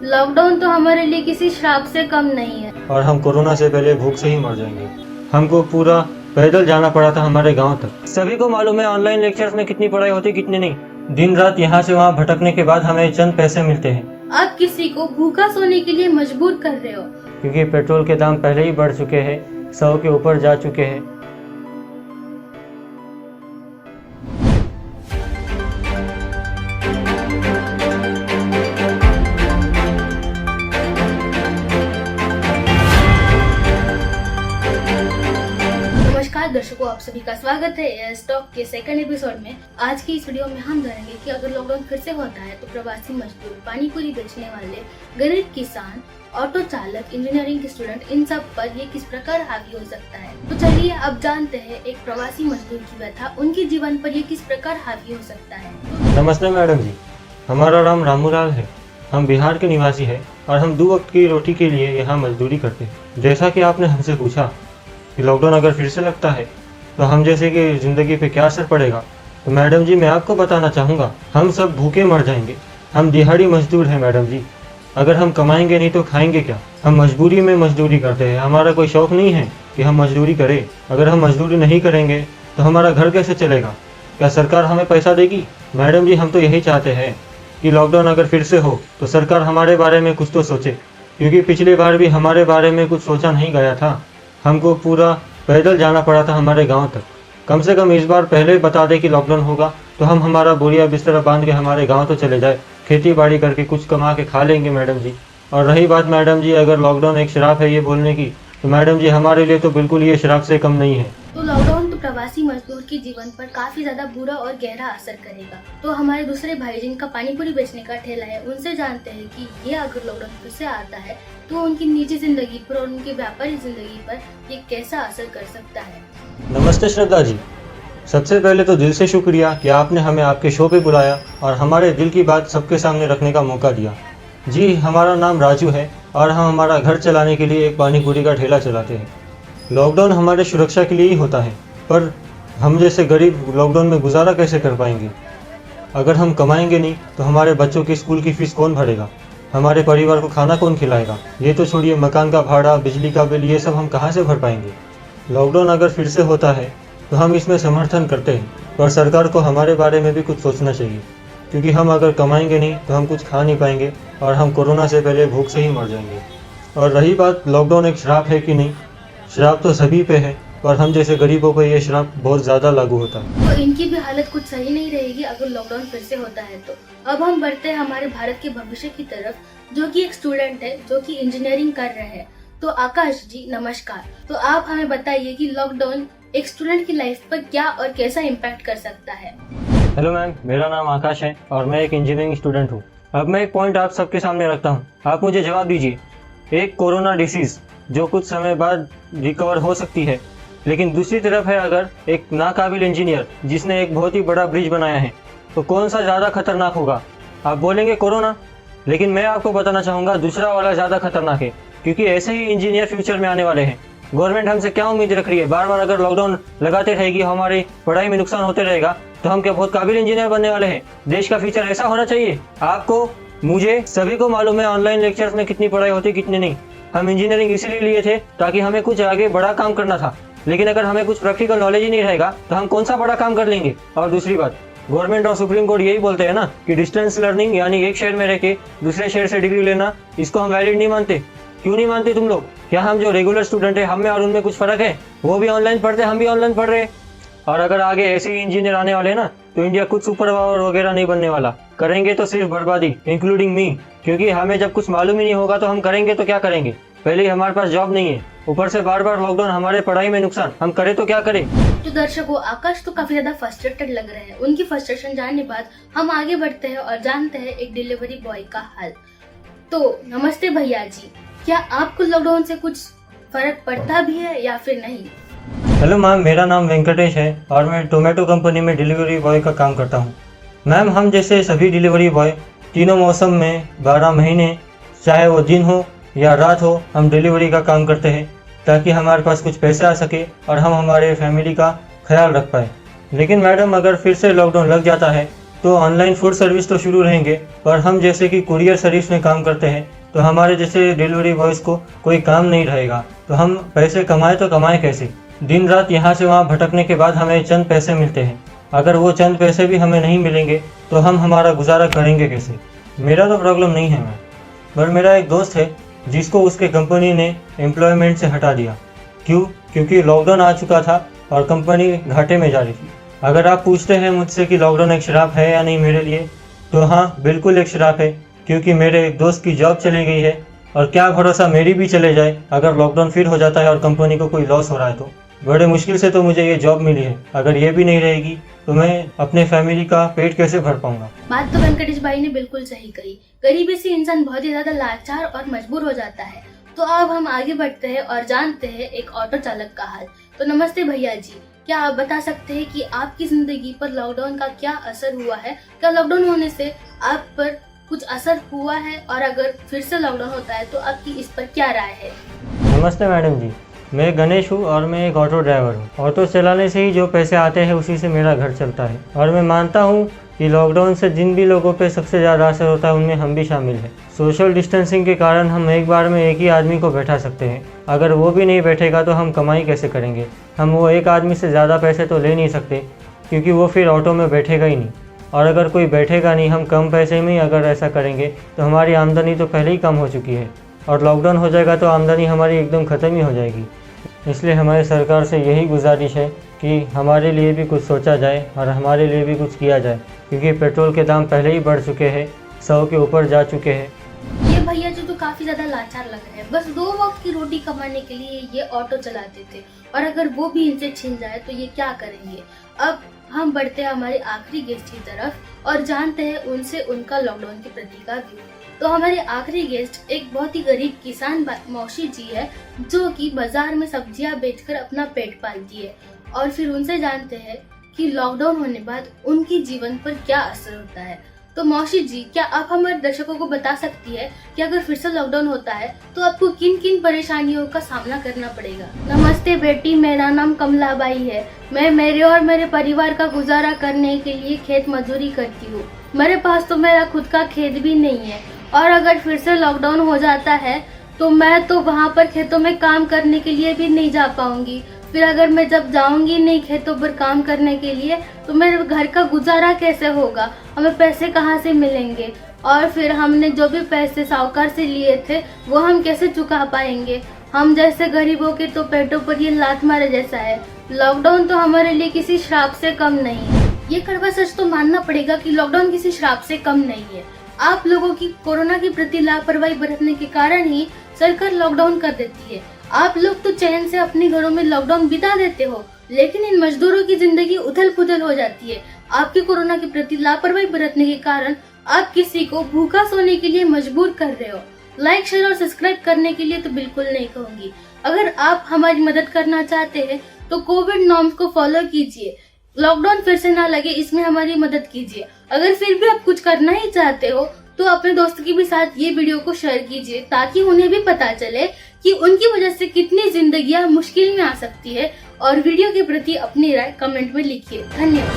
Lockdown तो हमारे लिए किसी श्राप से कम नहीं है। और हम कोरोना से पहले भूख से ही मर जाएंगे। हमको पूरा पैदल जाना पड़ा था हमारे गांव तक। सभी को मालूम है ऑनलाइन लेक्चर्स में कितनी पढ़ाई होती कितनी नहीं। दिन रात यहाँ से वहाँ भटकने के बाद हमें चंद पैसे मिलते हैं। आप किसी को भूखा सोने के लिए मजबूर कर रहे हो। क्योंकि पेट्रोल के दाम पहले ही बढ़ चुके हैं, 100 के ऊपर जा चुके हैं। नमस्कार दर्शकों, आप सभी का स्वागत है एस टॉक के सेकंड एपिसोड में। आज की इस वीडियो में हम जानेंगे कि अगर लॉकडाउन फिर से होता है तो प्रवासी मजदूर, पानी पूरी बेचने वाले, गरीब किसान, ऑटो चालक, इंजीनियरिंग के स्टूडेंट, इन सब पर ये किस प्रकार हावी हो सकता है। तो चलिए अब जानते हैं एक प्रवासी मजदूर की व्यथा, उनके जीवन पर ये किस प्रकार हावी हो सकता है। नमस्ते मैडम जी, हमारा नाम रामूलाल है। हम बिहार के निवासी हैं और हम 2 वक्त की रोटी के लिए यहाँ मजदूरी करते हैं। जैसा कि आपने हमसे पूछा कि लॉकडाउन अगर फिर से लगता है तो हम जैसे कि ज़िंदगी पे क्या असर पड़ेगा, तो मैडम जी मैं आपको बताना चाहूँगा, हम सब भूखे मर जाएंगे। हम दिहाड़ी मजदूर हैं मैडम जी। अगर हम कमाएंगे नहीं तो खाएंगे क्या। हम मजबूरी में मजदूरी करते हैं, हमारा कोई शौक़ नहीं है कि हम मजदूरी करें। अगर हम मजदूरी नहीं करेंगे तो हमारा घर कैसे चलेगा? क्या सरकार हमें पैसा देगी? मैडम जी हम तो यही चाहते हैं कि लॉकडाउन अगर फिर से हो तो सरकार हमारे बारे में कुछ तो सोचे, क्योंकि पिछली बार भी हमारे बारे में कुछ सोचा नहीं गया था। हमको पूरा पैदल जाना पड़ा था हमारे गांव तक। कम से कम इस बार पहले बता दे कि लॉकडाउन होगा तो हम हमारा बोरिया बिस्तर बांध के हमारे गांव तो चले जाए, खेती बाड़ी करके कुछ कमा के खा लेंगे मैडम जी। और रही बात मैडम जी अगर लॉकडाउन एक श्राप है ये बोलने की, तो मैडम जी हमारे लिए तो बिल्कुल ये श्राप से कम नहीं है। तो लॉकडाउन तो प्रवासी मजदूर के जीवन पर काफी ज्यादा बुरा और गहरा असर करेगा। तो हमारे दूसरे भाई जिनका पानी पूरी बेचने का ठेला है, उनसे जानते हैं कि ये अगर लॉकडाउन फिर से आता है तो उनकी निजी जिंदगी पर और उनकी व्यापारिक जिंदगी पर ये कैसा असर कर सकता है। नमस्ते श्रद्धा जी, सबसे पहले तो दिल से शुक्रिया कि आपने हमें आपके शो पे बुलाया और हमारे दिल की बात सबके सामने रखने का मौका दिया। जी हमारा नाम राजू है और हम हमारा घर चलाने के लिए एक पानी पूरी का ठेला चलाते हैं। लॉकडाउन हमारे सुरक्षा के लिए ही होता है, पर हम जैसे गरीब लॉकडाउन में गुजारा कैसे कर पाएंगे? अगर हम कमाएंगे नहीं तो हमारे बच्चों की स्कूल की फीस कौन भरेगा? हमारे परिवार को खाना कौन खिलाएगा? ये तो छोड़िए, मकान का भाड़ा, बिजली का बिल, ये सब हम कहाँ से भर पाएंगे? लॉकडाउन अगर फिर से होता है तो हम इसमें समर्थन करते हैं, पर सरकार को हमारे बारे में भी कुछ सोचना चाहिए, क्योंकि हम अगर कमाएंगे नहीं तो हम कुछ खा नहीं पाएंगे और हम कोरोना से पहले भूख से ही मर जाएंगे। और रही बात लॉकडाउन एक श्राप है कि नहीं, श्राप तो सभी पे है, और हम जैसे गरीबों पर यह श्राप बहुत ज़्यादा लागू होता है। तो इनकी भी हालत कुछ सही नहीं रहेगी अगर लॉकडाउन फिर से होता है तो। अब हम बढ़ते हैं हमारे भारत के भविष्य की तरफ, जो कि एक स्टूडेंट है जो कि इंजीनियरिंग कर रहे हैं। तो आकाश जी नमस्कार। तो आप हमें बताइए कि लॉकडाउन एक स्टूडेंट की लाइफ पर क्या और कैसा इम्पैक्ट कर सकता है। हेलो मैम, मेरा नाम आकाश है और मैं एक इंजीनियरिंग स्टूडेंट हूँ। अब मैं एक पॉइंट आप सबके सामने रखता हूँ, आप मुझे जवाब दीजिए। एक कोरोना डिसीज जो कुछ समय बाद रिकवर हो सकती है, लेकिन दूसरी तरफ है अगर एक नाकाबिल इंजीनियर जिसने एक बहुत ही बड़ा ब्रिज बनाया है, तो कौन सा ज़्यादा खतरनाक होगा? आप बोलेंगे कोरोना, लेकिन मैं आपको बताना चाहूँगा दूसरा वाला ज़्यादा खतरनाक है, क्योंकि ऐसे ही इंजीनियर फ्यूचर में आने वाले हैं। गवर्नमेंट हमसे क्या उम्मीद रख रही है? बार बार अगर लॉकडाउन लगाते रहेगी, हमारी पढ़ाई में नुकसान होते रहेगा, तो हम क्या बहुत काबिल इंजीनियर बनने वाले हैं? देश का फ्यूचर ऐसा होना चाहिए। आपको, मुझे, सभी को मालूम है ऑनलाइन लेक्चर्स में कितनी पढ़ाई होती कितनी नहीं। हम इंजीनियरिंग इसीलिए लिए थे ताकि हमें कुछ आगे बड़ा काम करना था, लेकिन अगर हमें कुछ प्रैक्टिकल नॉलेज ही नहीं रहेगा तो हम कौन सा बड़ा काम कर लेंगे? और दूसरी बात, गवर्नमेंट और सुप्रीम कोर्ट यही बोलते हैं ना कि डिस्टेंस लर्निंग यानी एक शहर में रह के दूसरे शहर से डिग्री लेना, इसको हम वैलिड नहीं मानते। क्यों नहीं मानते तुम लोग? क्या हम जो रेगुलर स्टूडेंट है, हम में और उनमें कुछ फर्क है? वो भी ऑनलाइन पढ़ते, हम भी ऑनलाइन पढ़ रहे हैं। और अगर आगे ऐसे ही इंजीनियर आने वाले ना, तो इंडिया कुछ सुपर पावर वगैरह नहीं बनने वाला। करेंगे तो सिर्फ बर्बादी, इंक्लूडिंग मी, क्योंकि हमें जब कुछ मालूम ही नहीं होगा तो हम करेंगे तो क्या करेंगे? पहले ही हमारे पास जॉब नहीं है, ऊपर से बार बार लॉकडाउन, हमारे पढ़ाई में नुकसान, हम करें तो क्या करें? तो दर्शकों, आकाश तो काफी ज्यादा फ्रस्ट्रेटेड लग रहे हैं। उनकी फ्रस्ट्रेशन जानने बाद हम आगे बढ़ते हैं और जानते हैं एक डिलीवरी बॉय का हाल। तो नमस्ते भैया जी, क्या आपको लॉकडाउन से कुछ फर्क पड़ता भी है या फिर नहीं? हेलो मैम, मेरा नाम वेंकटेश है और मैं टोमेटो कंपनी में डिलीवरी बॉय का काम करता हूँ। मैम हम जैसे सभी डिलीवरी बॉय तीनों मौसम में 12 महीने, चाहे वो दिन हो या रात हो, हम डिलीवरी का काम करते हैं ताकि हमारे पास कुछ पैसे आ सके और हम हमारे फैमिली का ख्याल रख पाए। लेकिन मैडम अगर फिर से लॉकडाउन लग जाता है तो ऑनलाइन फूड सर्विस तो शुरू रहेंगे, पर हम जैसे कि कुरियर सर्विस में काम करते हैं तो हमारे जैसे डिलीवरी बॉयज़ को कोई काम नहीं रहेगा, तो हम पैसे कमाए तो कमाए कैसे? दिन रात यहाँ से वहाँ भटकने के बाद हमें चंद पैसे मिलते हैं। अगर वो चंद पैसे भी हमें नहीं मिलेंगे तो हम हमारा गुजारा करेंगे कैसे? मेरा तो प्रॉब्लम नहीं है मैम, पर मेरा एक दोस्त है जिसको उसके कंपनी ने एम्प्लॉयमेंट से हटा दिया। क्यों? क्योंकि लॉकडाउन आ चुका था और कंपनी घाटे में जा रही थी। अगर आप पूछते हैं मुझसे कि लॉकडाउन एक श्राप है या नहीं मेरे लिए, तो हाँ, बिल्कुल एक श्राप है, क्योंकि मेरे एक दोस्त की जॉब चली गई है और क्या भरोसा मेरी भी चले जाए अगर लॉकडाउन फिर हो जाता है और कंपनी को कोई लॉस हो रहा है तो। बड़े मुश्किल से तो मुझे ये जॉब मिली है, अगर ये भी नहीं रहेगी तो मैं अपने फैमिली का पेट कैसे भर पाऊंगा? बात तो वेंकटेश भाई ने बिल्कुल सही कही। गरीबी से इंसान बहुत ही ज्यादा लाचार और मजबूर हो जाता है। तो अब हम आगे बढ़ते हैं और जानते हैं एक ऑटो चालक का हाल। तो नमस्ते भैया जी, क्या आप बता सकते हैं कि आपकी जिंदगी पर लॉकडाउन का क्या असर हुआ है? क्या लॉकडाउन होने से आप पर कुछ असर हुआ है, और अगर फिर से लॉकडाउन होता है तो आपकी इस पर क्या राय है? नमस्ते मैडम जी, मैं गणेश हूँ और मैं एक ऑटो ड्राइवर हूँ। ऑटो चलाने से ही जो पैसे आते हैं उसी से मेरा घर चलता है, और मैं मानता हूँ कि लॉकडाउन से जिन भी लोगों पे सबसे ज़्यादा असर होता है उनमें हम भी शामिल हैं। सोशल डिस्टेंसिंग के कारण हम एक बार में एक ही आदमी को बैठा सकते हैं। अगर वो भी नहीं बैठेगा तो हम कमाई कैसे करेंगे? हम वो एक आदमी से ज़्यादा पैसे तो ले नहीं सकते, क्योंकि वो फिर ऑटो में बैठेगा ही नहीं। और अगर कोई बैठेगा नहीं, हम कम पैसे में ही अगर ऐसा करेंगे तो हमारी आमदनी तो पहले ही कम हो चुकी है, और लॉकडाउन हो जाएगा तो आमदनी हमारी एकदम ख़त्म ही हो जाएगी। इसलिए हमारी सरकार से यही गुजारिश है कि हमारे लिए भी कुछ सोचा जाए और हमारे लिए भी कुछ किया जाए, क्योंकि पेट्रोल के दाम पहले ही बढ़ चुके हैं, 100 के ऊपर जा चुके हैं। ये भैया जी तो काफी ज्यादा लाचार लग रहे हैं। बस 2 वक्त की रोटी कमाने के लिए ये ऑटो चलाते थे, और अगर वो भी इनसे छिन जाए तो ये क्या करेंगे? अब हम बढ़ते हैं हमारे आखिरी गेस्ट की तरफ और जानते हैं उनसे उनका लॉकडाउन के प्रति का व्यू। तो हमारे आखिरी गेस्ट एक बहुत ही गरीब किसान मौसी जी है, जो कि बाजार में सब्जियां बेचकर अपना पेट पालती है, और फिर उनसे जानते हैं कि लॉकडाउन होने बाद उनकी जीवन पर क्या असर होता है। तो मौसी जी, क्या आप हमारे दर्शकों को बता सकती है कि अगर फिर से लॉकडाउन होता है तो आपको किन किन परेशानियों का सामना करना पड़ेगा? नमस्ते बेटी, मेरा नाम कमलाबाई है। मैं मेरे और मेरे परिवार का गुजारा करने के लिए खेत मजदूरी करती हूँ। मेरे पास तो मेरा खुद का खेत भी नहीं है, और अगर फिर से लॉकडाउन हो जाता है तो मैं तो वहाँ पर खेतों में काम करने के लिए भी नहीं जा पाऊंगी। फिर अगर मैं जब जाऊंगी नहीं खेतों पर काम करने के लिए तो मेरे घर का गुजारा कैसे होगा? हमें पैसे कहाँ से मिलेंगे? और फिर हमने जो भी पैसे साहूकार से लिए थे वो हम कैसे चुका पाएंगे? हम जैसे गरीबों के तो पेटों पर ये लात मारे जैसा है। लॉकडाउन तो हमारे लिए किसी श्राप से कम नहीं है। ये कड़वा सच तो मानना पड़ेगा कि लॉकडाउन किसी श्राप से कम नहीं है। आप लोगों की कोरोना के प्रति लापरवाही बरतने के कारण ही सरकार लॉकडाउन कर देती है। आप लोग तो चैन से अपने घरों में लॉकडाउन बिता देते हो, लेकिन इन मजदूरों की जिंदगी उथल पुथल हो जाती है। आपकी कोरोना के प्रति लापरवाही बरतने के कारण आप किसी को भूखा सोने के लिए मजबूर कर रहे हो। लाइक, शेयर और सब्सक्राइब करने के लिए तो बिल्कुल नहीं कहूंगी। अगर आप हमारी मदद करना चाहते हैं तो कोविड नॉर्म्स को फॉलो कीजिए। लॉकडाउन फिर से ना लगे, इसमें हमारी मदद कीजिए। अगर फिर भी आप कुछ करना ही चाहते हो तो अपने दोस्त के भी साथ ये वीडियो को शेयर कीजिए, ताकि उन्हें भी पता चले कि उनकी वजह से कितनी जिंदगियां मुश्किल में आ सकती है। और वीडियो के प्रति अपनी राय कमेंट में लिखिए। धन्यवाद।